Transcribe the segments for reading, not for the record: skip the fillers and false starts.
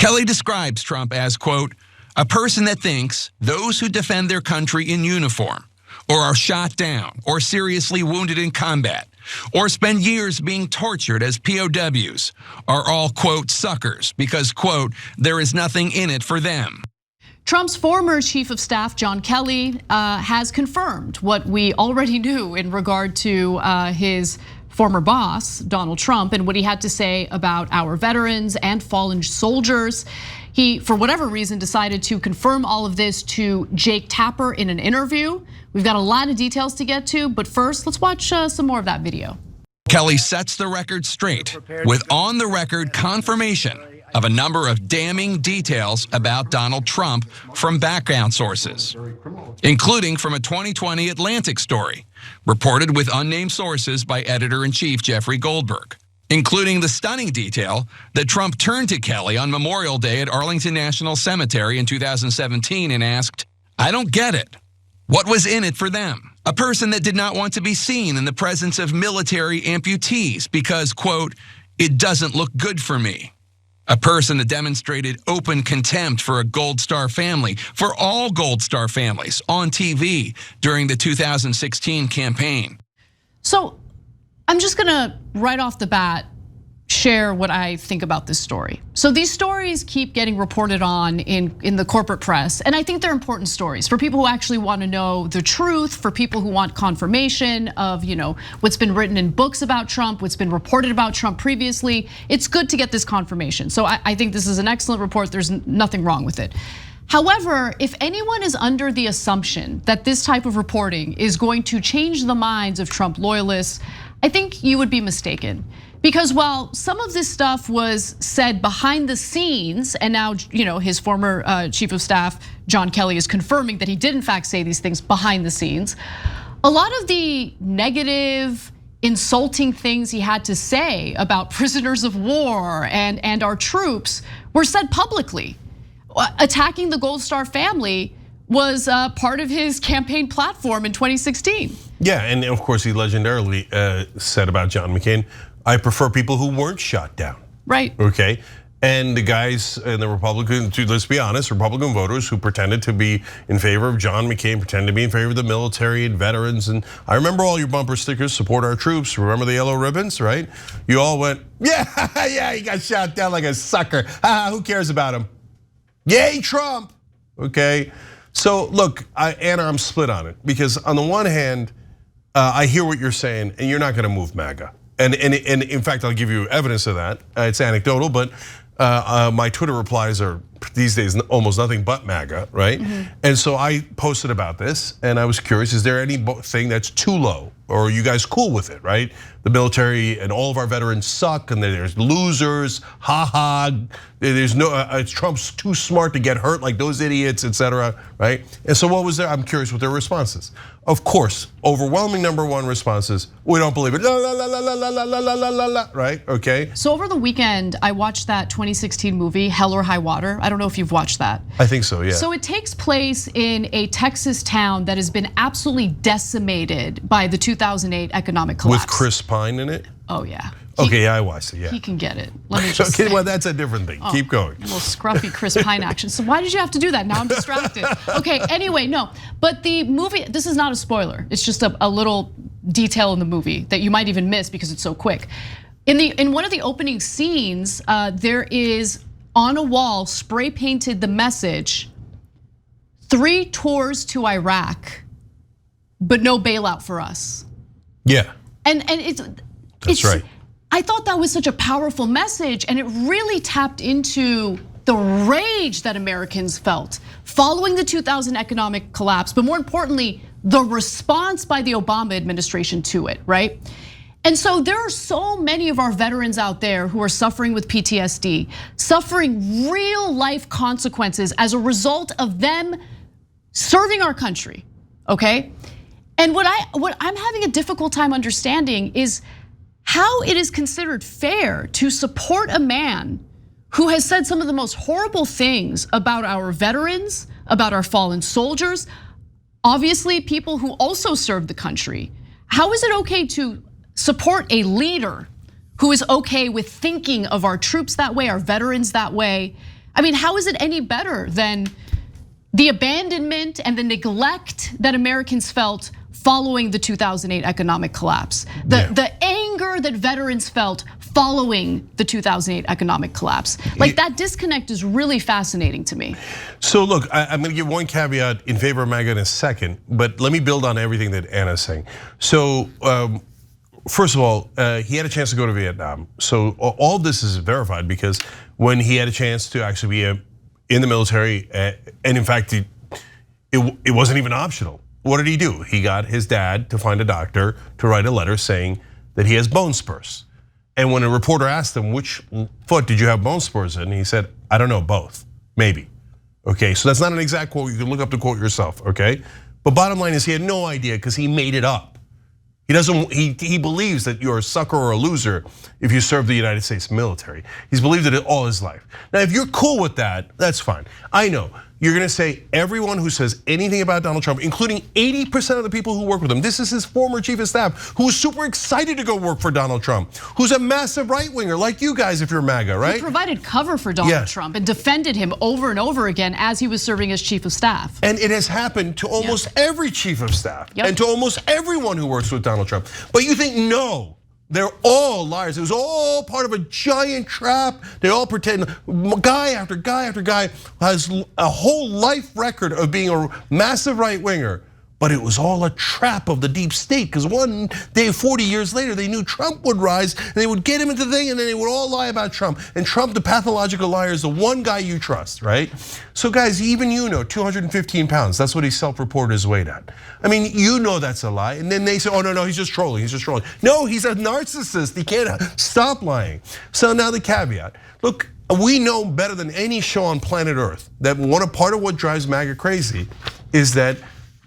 Kelly describes Trump as, quote, a person that thinks those who defend their country in uniform or are shot down or seriously wounded in combat or spend years being tortured as POWs are all, quote, suckers because, quote, there is nothing in it for them. Trump's former chief of staff, John Kelly, has confirmed what we already knew in regard to his former boss, Donald Trump, and what he had to say about our veterans and fallen soldiers. He, for whatever reason, decided to confirm all of this to Jake Tapper in an interview. We've got a lot of details to get to, but first, let's watch some more of that video. Kelly sets the record straight with on-the-record confirmation of a number of damning details about Donald Trump from background sources, including from a 2020 Atlantic story reported with unnamed sources by editor-in-chief Jeffrey Goldberg, including the stunning detail that Trump turned to Kelly on Memorial Day at Arlington National Cemetery in 2017 and asked, I don't get it. What was in it for them? A person that did not want to be seen in the presence of military amputees because, quote, it doesn't look good for me. A person that demonstrated open contempt for a Gold Star family, for all Gold Star families on TV during the 2016 campaign. So I'm just gonna right off the bat share what I think about this story. So these stories keep getting reported on in the corporate press, and I think they're important stories for people who actually want to know the truth, for people who want confirmation of what's been written in books about Trump, what's been reported about Trump previously. It's good to get this confirmation. So I think this is an excellent report. There's nothing wrong with it. However, if anyone is under the assumption that this type of reporting is going to change the minds of Trump loyalists, I think you would be mistaken. Because while some of this stuff was said behind the scenes, and now his former chief of staff, John Kelly, is confirming that he did in fact say these things behind the scenes, a lot of the negative, insulting things he had to say about prisoners of war and our troops were said publicly. Attacking the Gold Star family was part of his campaign platform in 2016. Yeah, and of course he legendarily said about John McCain, I prefer people who weren't shot down. Right. Okay. And the guys in the Republican, let's be honest, Republican voters who pretended to be in favor of John McCain, pretended to be in favor of the military and veterans. And I remember all your bumper stickers, support our troops, remember the yellow ribbons, right? You all went, yeah, he got shot down like a sucker. Who cares about him? Yay, Trump. Okay. So look, Anna, I'm split on it because on the one hand, I hear what you're saying and you're not gonna move MAGA. And in fact, I'll give you evidence of that. It's anecdotal, but my Twitter replies are these days almost nothing but MAGA, right? And so I posted about this and I was curious, is there anything that's too low or are you guys cool with it, right? The military and all of our veterans suck and there's losers, there's no, Trump's too smart to get hurt like those idiots, etc., right? And so what was there? I'm curious what their responses. Of course, overwhelming #1 responses, we don't believe it, la la la la la la la la la la la, right? Okay. So over the weekend, I watched that 2016 movie, Hell or High Water. I don't know if you've watched that. I think so, yeah. So it takes place in a Texas town that has been absolutely decimated by the 2008 economic collapse. With Chris Pine in it? Oh yeah. Okay, yeah, I watched it, yeah. He can get it. Let me just okay, well, that's a different thing. Keep going. A little scruffy Chris Pine action. So why did you have to do that? Now I'm distracted. Okay, anyway, no. But the movie, this is not a spoiler. It's just a little detail in the movie that you might even miss because it's so quick. In one of the opening scenes, there is on a wall spray painted the message, 3 tours to Iraq, but no bailout for us. Yeah. And That's right. I thought that was such a powerful message, and it really tapped into the rage that Americans felt following the 2000 economic collapse, but more importantly, the response by the Obama administration to it, right? And so there are so many of our veterans out there who are suffering with PTSD, suffering real life consequences as a result of them serving our country, okay? And what I'm having a difficult time understanding is how it is considered fair to support a man who has said some of the most horrible things about our veterans, about our fallen soldiers, obviously people who also served the country. How is it okay to support a leader who is okay with thinking of our troops that way, our veterans that way? I mean, how is it any better than the abandonment and the neglect that Americans felt following the 2008 economic collapse? The anger that veterans felt following the 2008 economic collapse. Like, that disconnect is really fascinating to me. So look, I'm gonna give one caveat in favor of MAGA in a second, but let me build on everything that Anna's saying. So first of all, he had a chance to go to Vietnam. So all this is verified because when he had a chance to actually be in the military, and in fact, it wasn't even optional. What did he do? He got his dad to find a doctor to write a letter saying that he has bone spurs. And when a reporter asked him, which foot did you have bone spurs in? He said, I don't know, both, maybe. Okay, so that's not an exact quote, you can look up the quote yourself, okay? But bottom line is he had no idea because he made it up. He believes that you're a sucker or a loser if you serve the United States military. He's believed it all his life. Now, if you're cool with that, that's fine. I know. You're gonna say everyone who says anything about Donald Trump, including 80% of the people who work with him. This is his former chief of staff who was super excited to go work for Donald Trump, who's a massive right winger like you guys if you're MAGA, right? He provided cover for Donald Trump and defended him over and over again as he was serving as chief of staff. And it has happened to almost every chief of staff and to almost everyone who works with Donald Trump. But you think, no, they're all liars. It was all part of a giant trap. They all pretend, guy after guy after guy has a whole life record of being a massive right winger. But it was all a trap of the deep state because one day, 40 years later, they knew Trump would rise and they would get him into the thing and then they would all lie about Trump. And Trump, the pathological liar, is the one guy you trust, right? So guys, even you know, 215 pounds, that's what he self-reported his weight at. I mean, you know that's a lie. And then they say, oh no, he's just trolling, he's just trolling. No, he's a narcissist, he can't stop lying. So now the caveat, look, we know better than any show on planet Earth that part of what drives MAGA crazy is that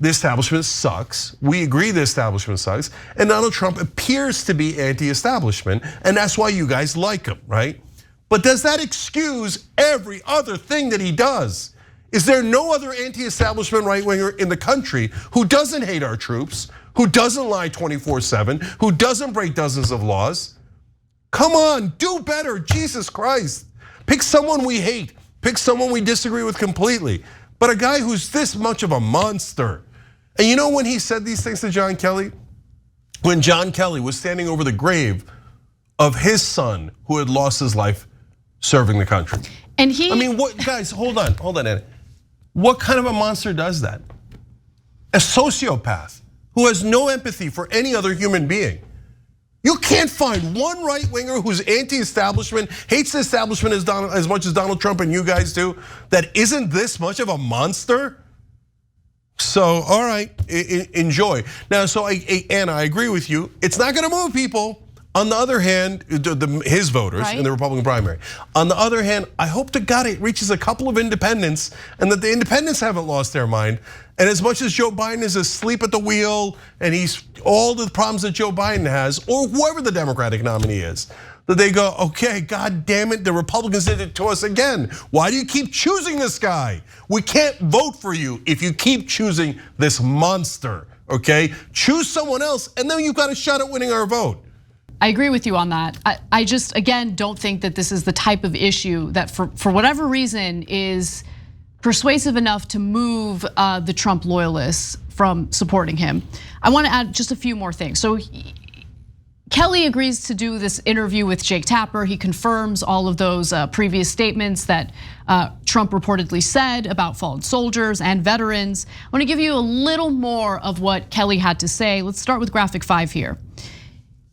the establishment sucks. We agree the establishment sucks. And Donald Trump appears to be anti-establishment. And that's why you guys like him, right? But does that excuse every other thing that he does? Is there no other anti-establishment right winger in the country who doesn't hate our troops, who doesn't lie 24/7, who doesn't break dozens of laws? Come on, do better, Jesus Christ. Pick someone we hate, pick someone we disagree with completely. But a guy who's this much of a monster. And you know when he said these things to John Kelly? When John Kelly was standing over the grave of his son who had lost his life serving the country. And I mean, what, guys, hold on, Anna. What kind of a monster does that? A sociopath who has no empathy for any other human being. You can't find one right winger who's anti-establishment, hates the establishment as much as Donald Trump and you guys do, that isn't this much of a monster. So, all right, enjoy. Now, so Anna, I agree with you. It's not gonna move people. On the other hand, his voters in the Republican primary. On the other hand, I hope to God it reaches a couple of independents and that the independents haven't lost their mind. And as much as Joe Biden is asleep at the wheel and he's all the problems that Joe Biden has, or whoever the Democratic nominee is, that they go, okay, God damn it, the Republicans did it to us again. Why do you keep choosing this guy? We can't vote for you if you keep choosing this monster, okay? Choose someone else and then you've got a shot at winning our vote. I agree with you on that. I just, again, don't think that this is the type of issue that for whatever reason is persuasive enough to move the Trump loyalists from supporting him. I want to add just a few more things. So Kelly agrees to do this interview with Jake Tapper. He confirms all of those previous statements that Trump reportedly said about fallen soldiers and veterans. I want to give you a little more of what Kelly had to say. Let's start with graphic 5 here.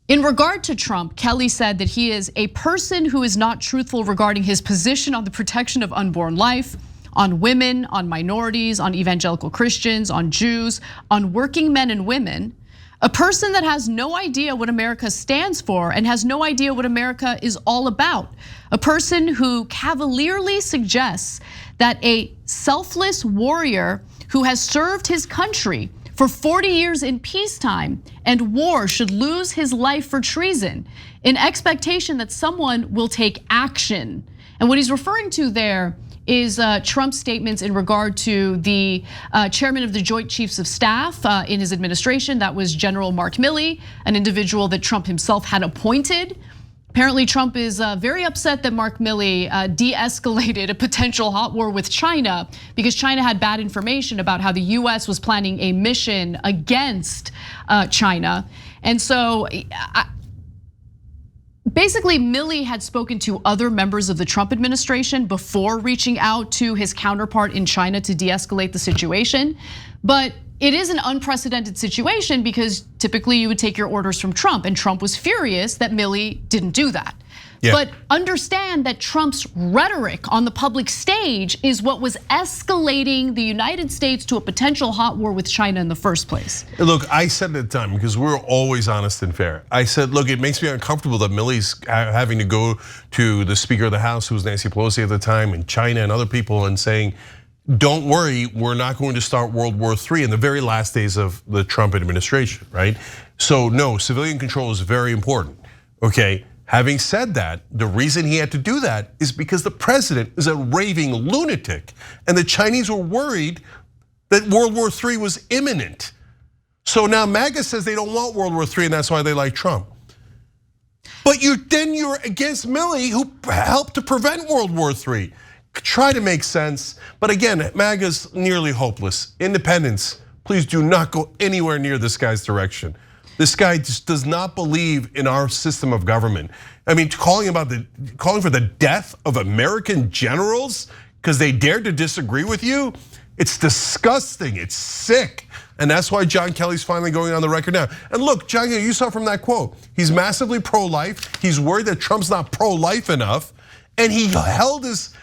In regard to Trump, Kelly said that he is a person who is not truthful regarding his position on the protection of unborn life, on women, on minorities, on evangelical Christians, on Jews, on working men and women. A person that has no idea what America stands for and has no idea what America is all about. A person who cavalierly suggests that a selfless warrior who has served his country for 40 years in peacetime and war should lose his life for treason in expectation that someone will take action. And what he's referring to there is Trump's statements in regard to the chairman of the Joint Chiefs of Staff in his administration. That was General Mark Milley, an individual that Trump himself had appointed Apparently, Trump is very upset that Mark Milley de-escalated a potential hot war with China because China had bad information about how the US was planning a mission against China. And so basically, Milley had spoken to other members of the Trump administration before reaching out to his counterpart in China to de-escalate the situation. But it is an unprecedented situation because typically you would take your orders from Trump, and Trump was furious that Milley didn't do that. Yeah. But understand that Trump's rhetoric on the public stage is what was escalating the United States to a potential hot war with China in the first place. Look, I said at the time, because we're always honest and fair, I said, look, it makes me uncomfortable that Milley's having to go to the Speaker of the House, who was Nancy Pelosi at the time, and China and other people, and saying, don't worry, we're not going to start World War III in the very last days of the Trump administration, right? So no, civilian control is very important, okay? Having said that, the reason he had to do that is because the president is a raving lunatic, and the Chinese were worried that World War III was imminent. So now MAGA says they don't want World War III, and that's why they like Trump. But you're against Milley, who helped to prevent World War III. Try to make sense, but again, MAGA's nearly hopeless. Independents, please do not go anywhere near this guy's direction. This guy just does not believe in our system of government. I mean, calling for the death of American generals because they dared to disagree with you, it's disgusting, it's sick. And that's why John Kelly's finally going on the record now. And look, John, you saw from that quote, he's massively pro-life. He's worried that Trump's not pro-life enough, and he held his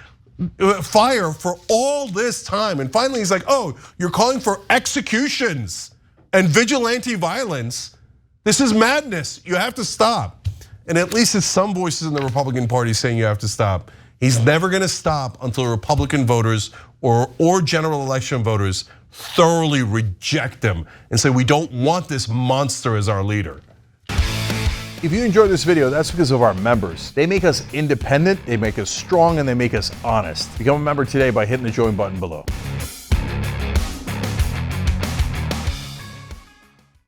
fire for all this time. And finally he's like, oh, you're calling for executions and vigilante violence. This is madness, you have to stop. And at least it's some voices in the Republican Party saying you have to stop. He's never gonna stop until Republican voters or general election voters thoroughly reject him and say, we don't want this monster as our leader. If you enjoyed this video, that's because of our members. They make us independent, they make us strong, and they make us honest. Become a member today by hitting the join button below.